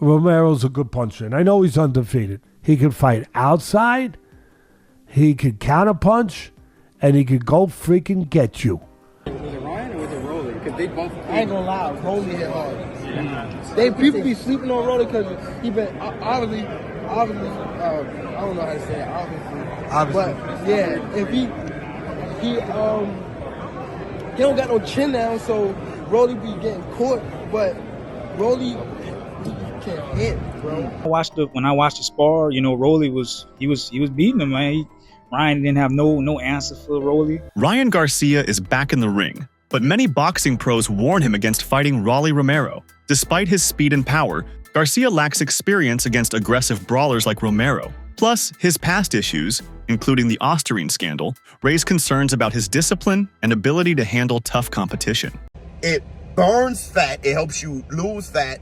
Romero's a good puncher, and I know he's undefeated. He can fight outside, he could counterpunch, and he could go freaking get you. Was it Ryan or was it Rolly? Because they both. I ain't gonna lie, Rolly hit hard. People be sleeping on Rolly because he been obviously. I don't know how to say it. Obviously. But yeah, if he don't got no chin down, so Rolly be getting caught. But Rolly can't hit, bro. When I watched the spar, Rolly was beating him, man. Ryan didn't have no answer for Rolly. Ryan Garcia is back in the ring, but many boxing pros warn him against fighting Rolly Romero. Despite his speed and power, Garcia lacks experience against aggressive brawlers like Romero. Plus, his past issues, including the Osterine scandal, raise concerns about his discipline and ability to handle tough competition. It burns fat, it helps you lose fat.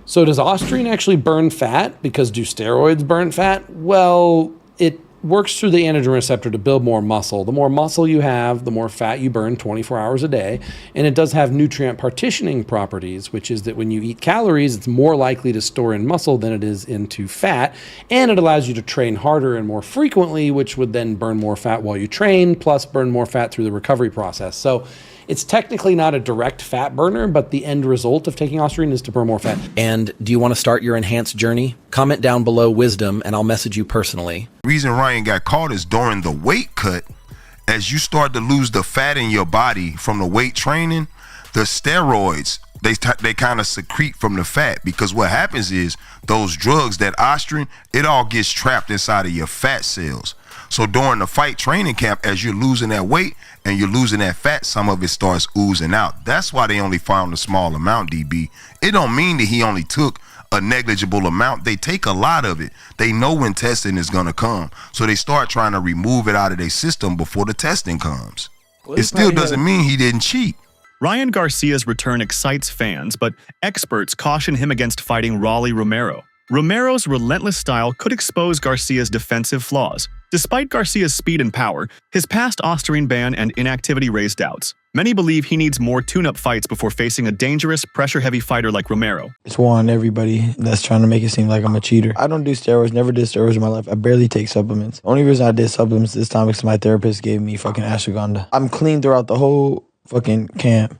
So does Osterine actually burn fat? Because do steroids burn fat? Well, it works through the androgen receptor to build more muscle. The more muscle you have, the more fat you burn 24 hours a day. And it does have nutrient partitioning properties, which is that when you eat calories, it's more likely to store in muscle than it is into fat. And it allows you to train harder and more frequently, which would then burn more fat while you train, plus burn more fat through the recovery process. So it's technically not a direct fat burner, but the end result of taking Osterine is to burn more fat. And do you want to start your enhanced journey? Comment down below wisdom and I'll message you personally. The reason Ryan got caught is during the weight cut. As you start to lose the fat in your body from the weight training, the steroids, they kind of secrete from the fat, because what happens is those drugs, that Osterine, it all gets trapped inside of your fat cells. So during the fight training camp, as you're losing that weight and you're losing that fat, some of it starts oozing out. That's why they only found a small amount, DB. It don't mean that he only took a negligible amount. They take a lot of it. They know when testing is gonna come. So they start trying to remove it out of their system before the testing comes. It still doesn't mean he didn't cheat. Ryan Garcia's return excites fans, but experts caution him against fighting Rolly Romero. Romero's relentless style could expose Garcia's defensive flaws. Despite Garcia's speed and power, his past Osterine ban and inactivity raised doubts. Many believe he needs more tune-up fights before facing a dangerous, pressure-heavy fighter like Romero. It's war on everybody that's trying to make it seem like I'm a cheater. I don't do steroids, never did steroids in my life. I barely take supplements. The only reason I did supplements this time is my therapist gave me fucking ashwagandha. I'm clean throughout the whole fucking camp.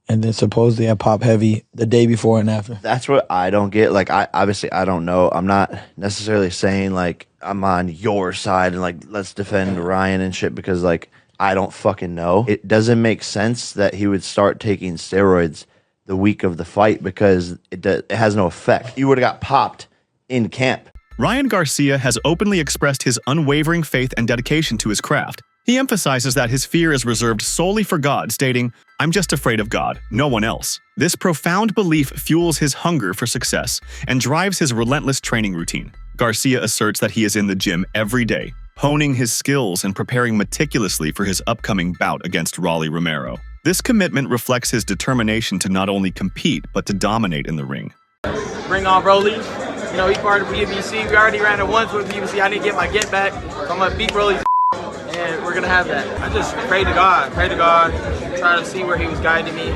And then supposedly I pop heavy the day before and after. That's what I don't get. Like, I don't know. I'm not necessarily saying, like, I'm on your side and, like, let's defend Ryan and shit, because, like, I don't fucking know. It doesn't make sense that he would start taking steroids the week of the fight, because it has no effect. You would have got popped in camp. Ryan Garcia has openly expressed his unwavering faith and dedication to his craft. He emphasizes that his fear is reserved solely for God, stating, "I'm just afraid of God, no one else." This profound belief fuels his hunger for success and drives his relentless training routine. Garcia asserts that he is in the gym every day, honing his skills and preparing meticulously for his upcoming bout against Rolly Romero. This commitment reflects his determination to not only compete, but to dominate in the ring. Bring on Rolly. You know, he's part of PBC. We already ran it once with PBC. I need to get my get back. So I'm going to beat Rolly. And we're gonna have that. I just pray to God, try to see where he was guiding me,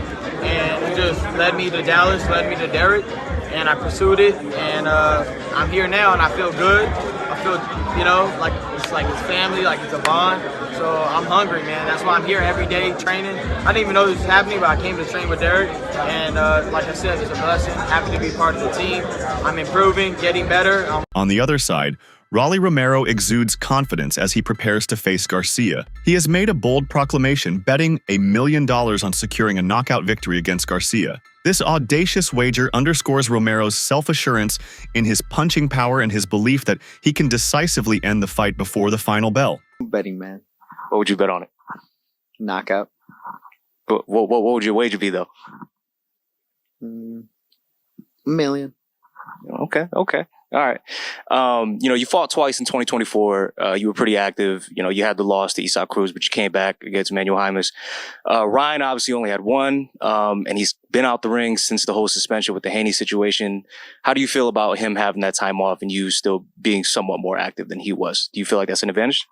and he just led me to Dallas, led me to Derek, and I pursued it, and I'm here now, and I feel good. I feel, like it's like his family, like it's a bond. So I'm hungry, man. That's why I'm here every day training. I didn't even know this was happening, but I came to train with Derek, and like I said, it's a blessing. Happy to be part of the team. I'm improving, getting better. On the other side, Rolly Romero exudes confidence as he prepares to face Garcia. He has made a bold proclamation betting $1 million on securing a knockout victory against Garcia. This audacious wager underscores Romero's self-assurance in his punching power and his belief that he can decisively end the fight before the final bell. Betting man. What would you bet on it? Knockout. What would your wager be, though? $1 million. Okay. All right. You fought twice in 2024. You were pretty active. You had the loss to Isaac Cruz, but you came back against Manuel Jaimes. Ryan obviously only had one, and he's been out the ring since the whole suspension with the Haney situation. How do you feel about him having that time off and you still being somewhat more active than he was? Do you feel like that's an advantage?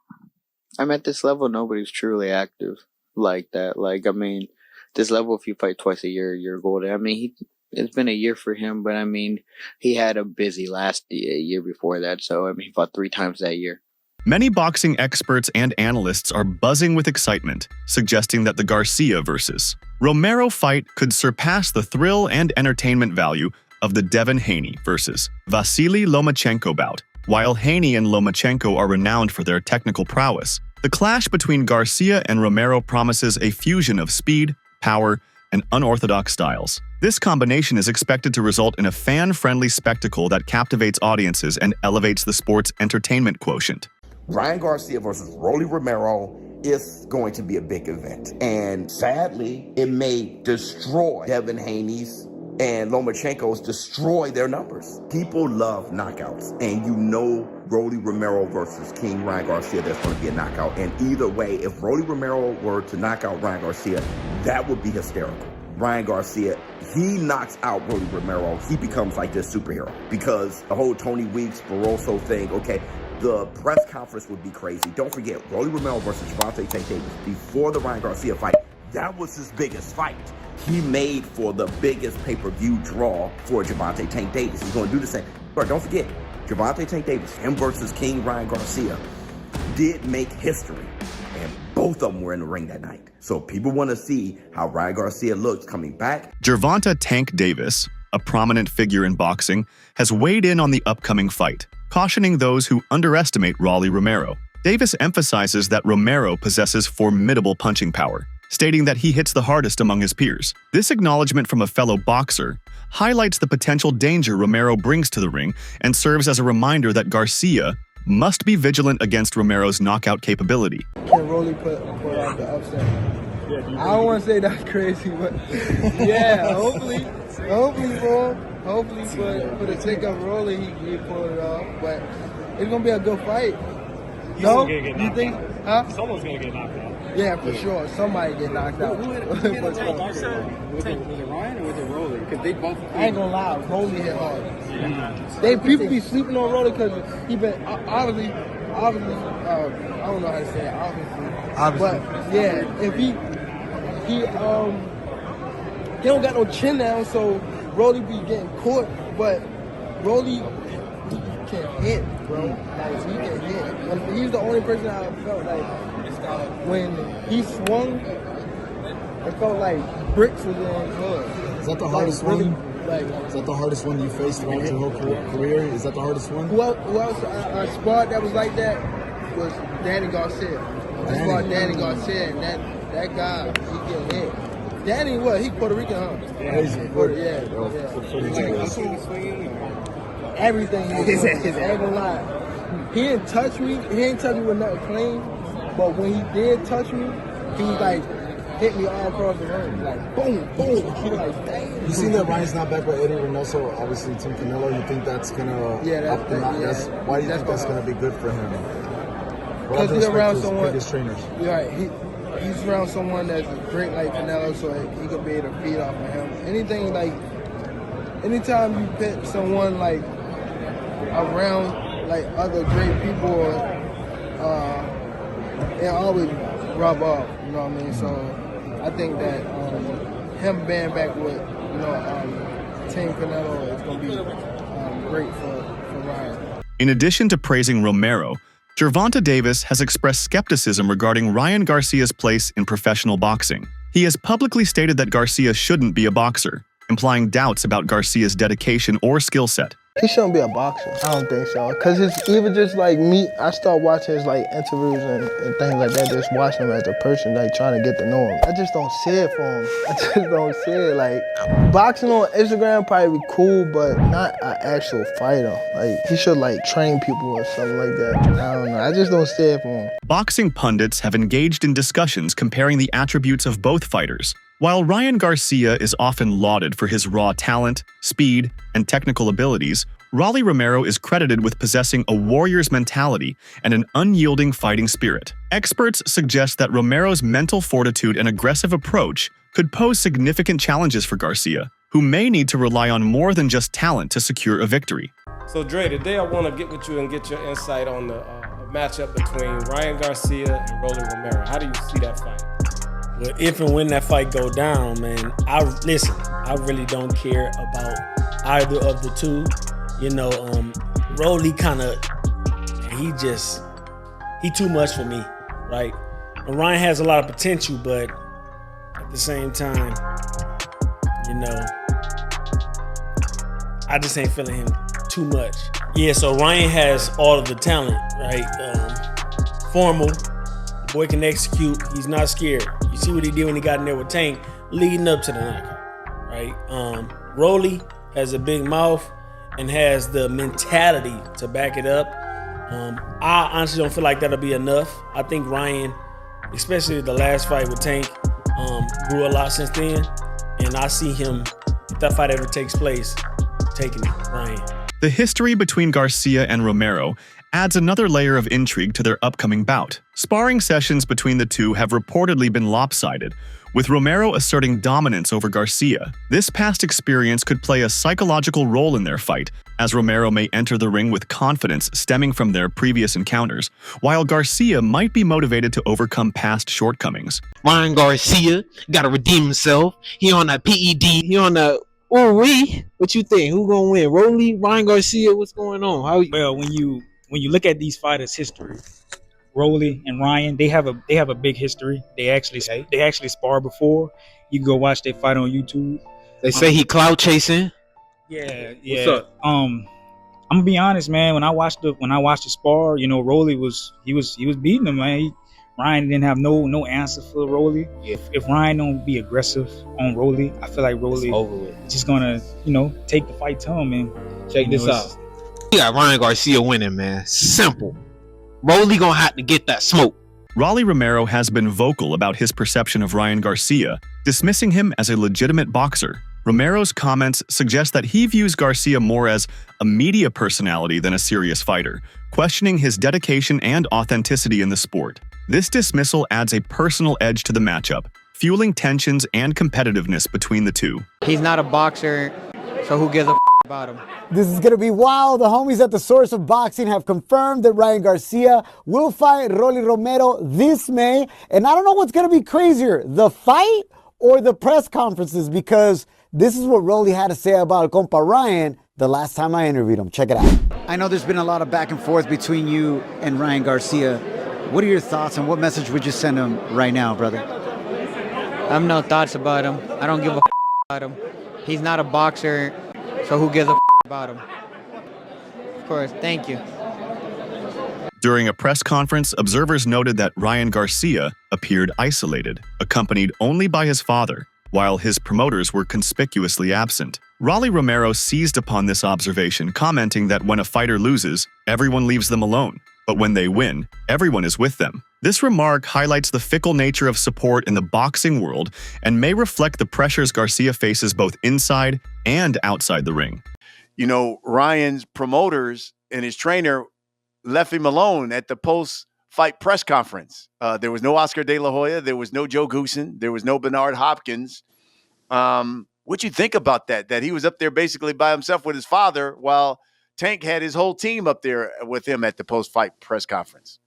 I'm at this level, nobody's truly active like that. Like, I mean, this level, if you fight twice a year, you're golden. I mean, It's been a year for him, but I mean, he had a busy last year before that, so I mean, he fought 3 times that year. Many boxing experts and analysts are buzzing with excitement, suggesting that the Garcia versus Romero fight could surpass the thrill and entertainment value of the Devin Haney versus Vasily Lomachenko bout. While Haney and Lomachenko are renowned for their technical prowess, the clash between Garcia and Romero promises a fusion of speed, power, and unorthodox styles. This combination is expected to result in a fan-friendly spectacle that captivates audiences and elevates the sport's entertainment quotient. Ryan Garcia versus Rolly Romero is going to be a big event. And sadly, it may destroy Devin Haney's and Lomachenko's destroy their numbers. People love knockouts, and you know Rolly Romero versus King Ryan Garcia, there's going to be a knockout. And either way, if Rolly Romero were to knock out Ryan Garcia, that would be hysterical. Ryan Garcia, he knocks out Rolly Romero, he becomes like this superhero. Because the whole Tony Weeks, Barroso thing, okay, the press conference would be crazy. Don't forget, Rolly Romero versus Gervonta Tank Davis, before the Ryan Garcia fight, that was his biggest fight. He made for the biggest pay-per-view draw for Gervonta Tank Davis. He's going to do the same. But don't forget, Gervonta Tank Davis, him versus King Ryan Garcia, did make history. And both of them were in the ring that night. So people want to see how Ryan Garcia looks coming back. Gervonta Tank Davis, a prominent figure in boxing, has weighed in on the upcoming fight, cautioning those who underestimate Rolly Romero. Davis emphasizes that Romero possesses formidable punching power, stating that he hits the hardest among his peers. This acknowledgement from a fellow boxer highlights the potential danger Romero brings to the ring and serves as a reminder that Garcia must be vigilant against Romero's knockout capability. Can Rolly put out the upset? I don't want to say that's crazy, but yeah, hopefully for him. Hopefully for the sake of Rolly, he pulled it off. But it's going to be a good fight. No? You think? Huh? Someone's going to get knocked out. Yeah, for sure. Somebody get knocked out. Who hit was it Ryan or was it Rolly? Because they both. I ain't gonna lie, Rolly hit hard. People be sleeping on Rolly because he been obviously. I don't know how to say it. Obviously. But yeah, if he don't got no chin down, so Rolly be getting caught. But Rolly can hit, bro. Like he can hit. He's the only person I felt like when he swung, it felt like bricks was in his hood. Is that the hardest one? Is that the hardest one you faced throughout your whole career? Is that the hardest one? Who else I sparred that was like that was Danny Garcia. I sparred Danny Garcia, and that guy, he get hit. Danny, what? He Puerto Rican, huh? Yeah. Everything. I ain't gonna lie. He didn't touch me. He didn't touch me with nothing clean. But when he did touch me, he like hit me all across the ring, like boom, boom. Like, damn. You seen that Ryan's not back with Eddie Reynoso, obviously Tim Canelo. You think that's gonna why do you think that's gonna be good for him? Because he's around someone. Biggest trainers. Right. He's around someone that's great like Canelo, so he could be able to feed off of him. Anytime you put someone like around like other great people, it always rub off. You know what I mean? So I think that him being back with Team Canelo is going to be great for Ryan. In addition to praising Romero, Gervonta Davis has expressed skepticism regarding Ryan Garcia's place in professional boxing. He has publicly stated that Garcia shouldn't be a boxer, implying doubts about Garcia's dedication or skill set. He shouldn't be a boxer. I don't think so. Because it's even just like me, I start watching his like interviews and things like that, just watching him as a person, like trying to get to know him. I just don't see it for him. I just don't see it. Like, boxing on Instagram probably be cool, but not an actual fighter. Like, he should like train people or something like that. I don't know. I just don't see it for him. Boxing pundits have engaged in discussions comparing the attributes of both fighters. While Ryan Garcia is often lauded for his raw talent, speed, and technical abilities, Rolly Romero is credited with possessing a warrior's mentality and an unyielding fighting spirit. Experts suggest that Romero's mental fortitude and aggressive approach could pose significant challenges for Garcia, who may need to rely on more than just talent to secure a victory. So Dre, today I want to get with you and get your insight on the matchup between Ryan Garcia and Rolly Romero. How do you see that fight? But if and when that fight go down, man, I really don't care about either of the two. You know, Rolly he too much for me, right? And Ryan has a lot of potential, but at the same time, you know, I just ain't feeling him too much. Yeah, so Ryan has all of the talent, right? Formal, the boy can execute. He's not scared. You see what he did when he got in there with Tank, leading up to the knockout, right? Rolly has a big mouth and has the mentality to back it up. I honestly don't feel like that'll be enough. I think Ryan, especially the last fight with Tank, grew a lot since then. And I see him, if that fight ever takes place, taking it, Ryan. The history between Garcia and Romero adds another layer of intrigue to their upcoming bout. Sparring sessions between the two have reportedly been lopsided, with Romero asserting dominance over Garcia. This past experience could play a psychological role in their fight, as Romero may enter the ring with confidence stemming from their previous encounters, while Garcia might be motivated to overcome past shortcomings. Ryan Garcia gotta redeem himself. He on that PED. He on the what you think? Who gonna win? Rolly, Ryan Garcia? What's going on? Well, when you look at these fighters' history, Rolly and Ryan, they have a big history. They actually sparred before. You can go watch their fight on YouTube. They say he clout chasing. Yeah. What's up? I'm gonna be honest, man. When I watched the spar, you know, Rolly was beating him, man. Ryan didn't have no answer for Rolly. If Ryan don't be aggressive on Rolly, I feel like Rolly is just gonna, you know, take the fight to him. And check this out. You got Ryan Garcia winning, man. Simple. Rolly gonna have to get that smoke. Rolly Romero has been vocal about his perception of Ryan Garcia, dismissing him as a legitimate boxer. Romero's comments suggest that he views Garcia more as a media personality than a serious fighter, questioning his dedication and authenticity in the sport. This dismissal adds a personal edge to the matchup, fueling tensions and competitiveness between the two. He's not a boxer, so who gives a about him? This is going to be wild. The homies at the Source of Boxing have confirmed that Ryan Garcia will fight Rolly Romero this May. And I don't know what's going to be crazier, the fight or the press conferences, because this is what Rolly had to say about compa Ryan the last time I interviewed him. Check it out. I know there's been a lot of back and forth between you and Ryan Garcia. What are your thoughts and what message would you send him right now, brother? I have no thoughts about him. I don't give a about him. He's not a boxer, so who gives a about him? Of course, thank you. During a press conference, observers noted that Ryan Garcia appeared isolated, accompanied only by his father, while his promoters were conspicuously absent. Rolly Romero seized upon this observation, commenting that when a fighter loses, everyone leaves them alone, but when they win, everyone is with them. This remark highlights the fickle nature of support in the boxing world and may reflect the pressures Garcia faces both inside and outside the ring. You know, Ryan's promoters and his trainer left him alone at the post-fight press conference. There was no Oscar De La Hoya. There was no Joe Goosen. There was no Bernard Hopkins. What'd you think about that? That he was up there basically by himself with his father while Tank had his whole team up there with him at the post-fight press conference.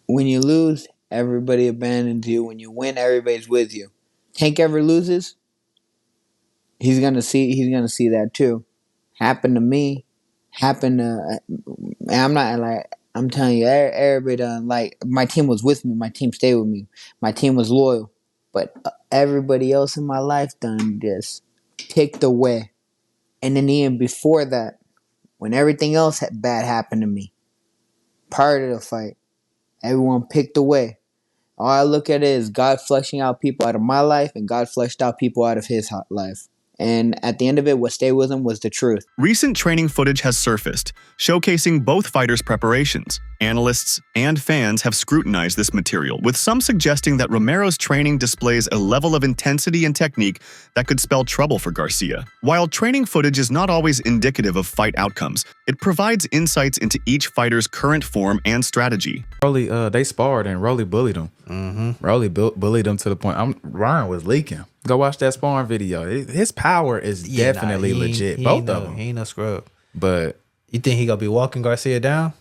When you lose, everybody abandons you. When you win, everybody's with you. Tank ever loses, he's gonna see that too. Happened to me. Happened to. I'm telling you, everybody done. Like, my team was with me. My team stayed with me. My team was loyal. But everybody else in my life done just ticked away. And then even before that, when everything else bad happened to me, prior to the fight, everyone picked away. All I look at it is God fleshing out people out of my life, and God fleshed out people out of his life. And at the end of it, what stayed with him was the truth. Recent training footage has surfaced, showcasing both fighters' preparations. Analysts and fans have scrutinized this material, with some suggesting that Romero's training displays a level of intensity and technique that could spell trouble for Garcia. While training footage is not always indicative of fight outcomes, it provides insights into each fighter's current form and strategy. Rolly, they sparred and Rolly bullied him. Rolly bullied him to the point Ryan was leaking. Go watch that sparring video. His power is definitely legit. Both of them. He ain't no scrub. But you think he gonna be walking Garcia down?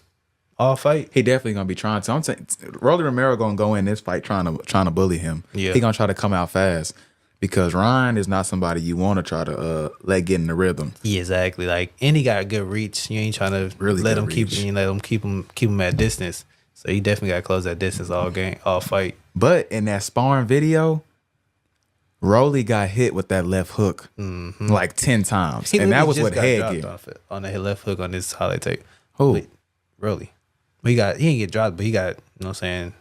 all fight. He definitely gonna be trying to. I'm saying Rolly Romero gonna go in this fight trying to bully him. Yeah. He gonna try to come out fast because Ryan is not somebody you want to try to let get in the rhythm. Yeah, exactly. Like, and he got a good reach. You ain't trying to Really let good him reach. keep him at distance. So he definitely got to close that distance all fight. But in that sparring video, Rolly got hit with that left hook like 10 times, and that was what had him. On that left hook on this highlight tape. Who? Rolly. He didn't get dropped, but he got, you know what I'm saying?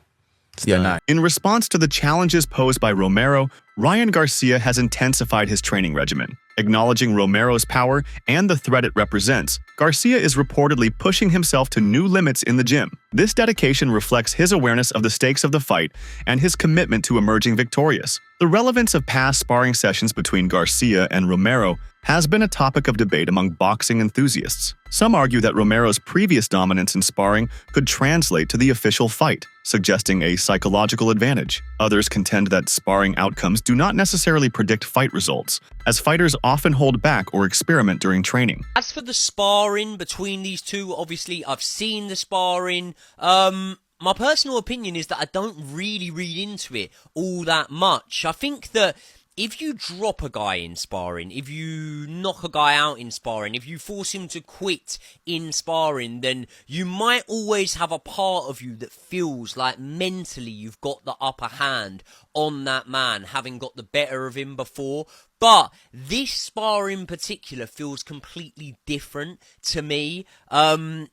Yeah, nah. In response to the challenges posed by Romero, Ryan Garcia has intensified his training regimen. Acknowledging Romero's power and the threat it represents, Garcia is reportedly pushing himself to new limits in the gym. This dedication reflects his awareness of the stakes of the fight and his commitment to emerging victorious. The relevance of past sparring sessions between Garcia and Romero has been a topic of debate among boxing enthusiasts. Some argue that Romero's previous dominance in sparring could translate to the official fight, suggesting a psychological advantage. Others contend that sparring outcomes do not necessarily predict fight results, as fighters often hold back or experiment during training. As for the sparring between these two, obviously I've seen the sparring. My personal opinion is that I don't really read into it all that much. I think that if you drop a guy in sparring, if you knock a guy out in sparring, if you force him to quit in sparring, then you might always have a part of you that feels like mentally you've got the upper hand on that man, having got the better of him before. But this spar in particular feels completely different to me. The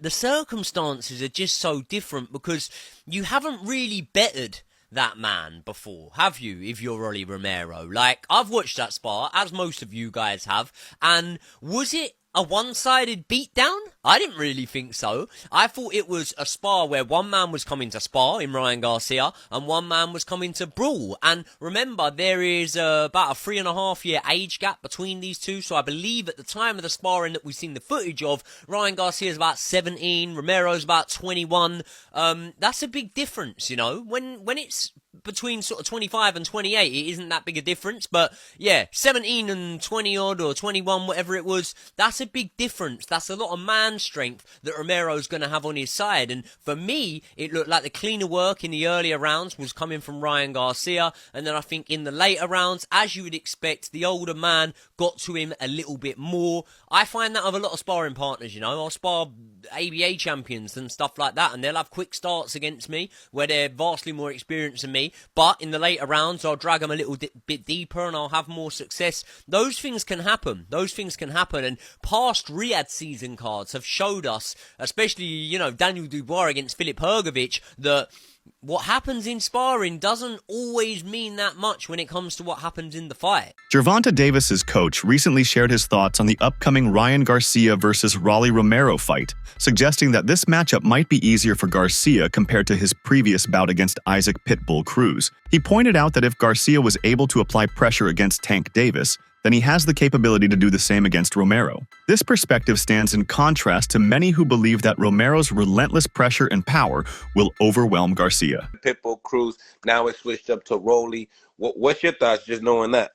circumstances are just so different because you haven't really bettered that man before, have you, if you're Rolly Romero? Like, I've watched that spar, as most of you guys have, and was it a one-sided beatdown? I didn't really think so. I thought it was a spar where one man was coming to spar in Ryan Garcia and one man was coming to brawl. And remember, there is about a 3.5-year age gap between these two. So I believe at the time of the sparring that we've seen the footage of, Ryan Garcia is about 17, Romero's about 21. That's a big difference, you know. When it's between sort of 25 and 28, it isn't that big a difference. But yeah, 17 and 20 odd or 21, whatever it was, that's a big difference. That's a lot of man strength that Romero's going to have on his side. And for me, it looked like the cleaner work in the earlier rounds was coming from Ryan Garcia. And then I think in the later rounds, as you would expect, the older man got to him a little bit more. I find that of a lot of sparring partners, you know. I'll spar ABA champions and stuff like that, and they'll have quick starts against me where they're vastly more experienced than me. But in the later rounds, I'll drag them a little bit deeper and I'll have more success. Those things can happen. And past Riyadh season cards have showed us, especially, you know, Daniel Dubois against Filip Hrgovic, that what happens in sparring doesn't always mean that much when it comes to what happens in the fight. Gervonta Davis's coach recently shared his thoughts on the upcoming Ryan Garcia versus Rolly Romero fight, suggesting that this matchup might be easier for Garcia compared to his previous bout against Isaac Pitbull Cruz. He pointed out that if Garcia was able to apply pressure against Tank Davis, then he has the capability to do the same against Romero. This perspective stands in contrast to many who believe that Romero's relentless pressure and power will overwhelm Garcia. Pitbull Cruz, now it's switched up to Rolly. What's your thoughts just knowing that?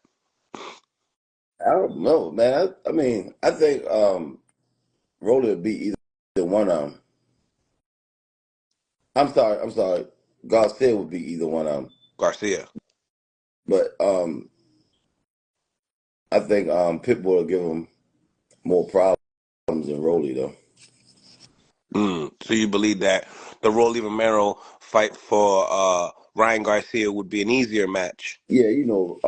I don't know, man. I mean, I think Rolly would be either one of them. I'm sorry. Garcia would be either one of them. Garcia. But I think Pitbull will give him more problems than Rolly, though. So you believe that the Rolly Romero fight for Ryan Garcia would be an easier match? Yeah, you know,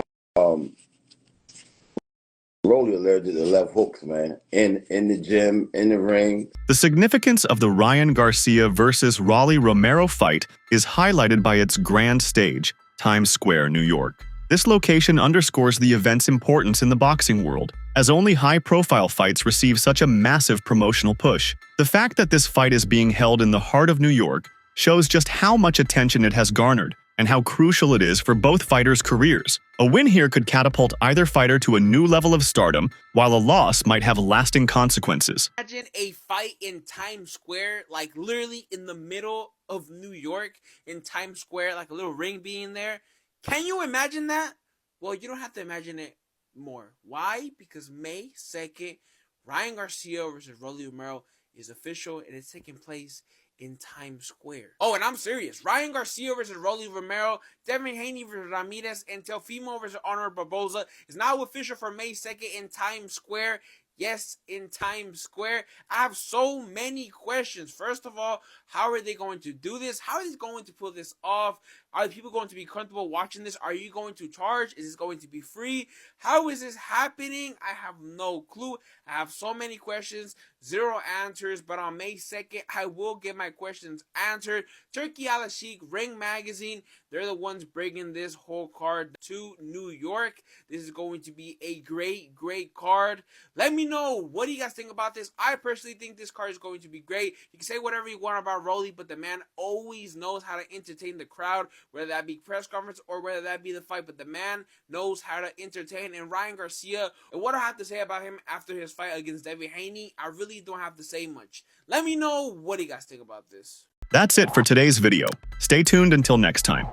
Rolly allergic to left hooks, man. In the gym, in the ring. The significance of the Ryan Garcia versus Rolly Romero fight is highlighted by its grand stage, Times Square, New York. This location underscores the event's importance in the boxing world, as only high-profile fights receive such a massive promotional push. The fact that this fight is being held in the heart of New York shows just how much attention it has garnered and how crucial it is for both fighters' careers. A win here could catapult either fighter to a new level of stardom, while a loss might have lasting consequences. Imagine a fight in Times Square, like literally in the middle of New York, in Times Square, like a little ring being there. Can you imagine that? Well, you don't have to imagine it more. Why? Because May 2nd, Ryan Garcia versus Rolly Romero is official, and it's taking place in Times Square. Oh, and I'm serious. Ryan Garcia versus Rolly Romero, Devin Haney versus Ramirez, and Teofimo versus Honor Barboza is now official for May 2nd in Times Square. Yes, in Times Square. I have so many questions. First of all, how are they going to do this? How are they going to pull this off? Are people going to be comfortable watching this? Are you going to charge? Is this going to be free? How is this happening? I have no clue. I have so many questions, zero answers, but on May 2nd, I will get my questions answered. Turkey Al Sheikh, Ring Magazine, they're the ones bringing this whole card to New York. This is going to be a great, great card. Let me know, what do you guys think about this? I personally think this card is going to be great. You can say whatever you want about Rolly, but the man always knows how to entertain the crowd, whether that be press conference or whether that be the fight, but the man knows how to entertain. And Ryan Garcia, and what I have to say about him after his fight against Devin Haney, I really don't have to say much. Let me know, what do you guys think about this? That's it for today's video. Stay tuned until next time.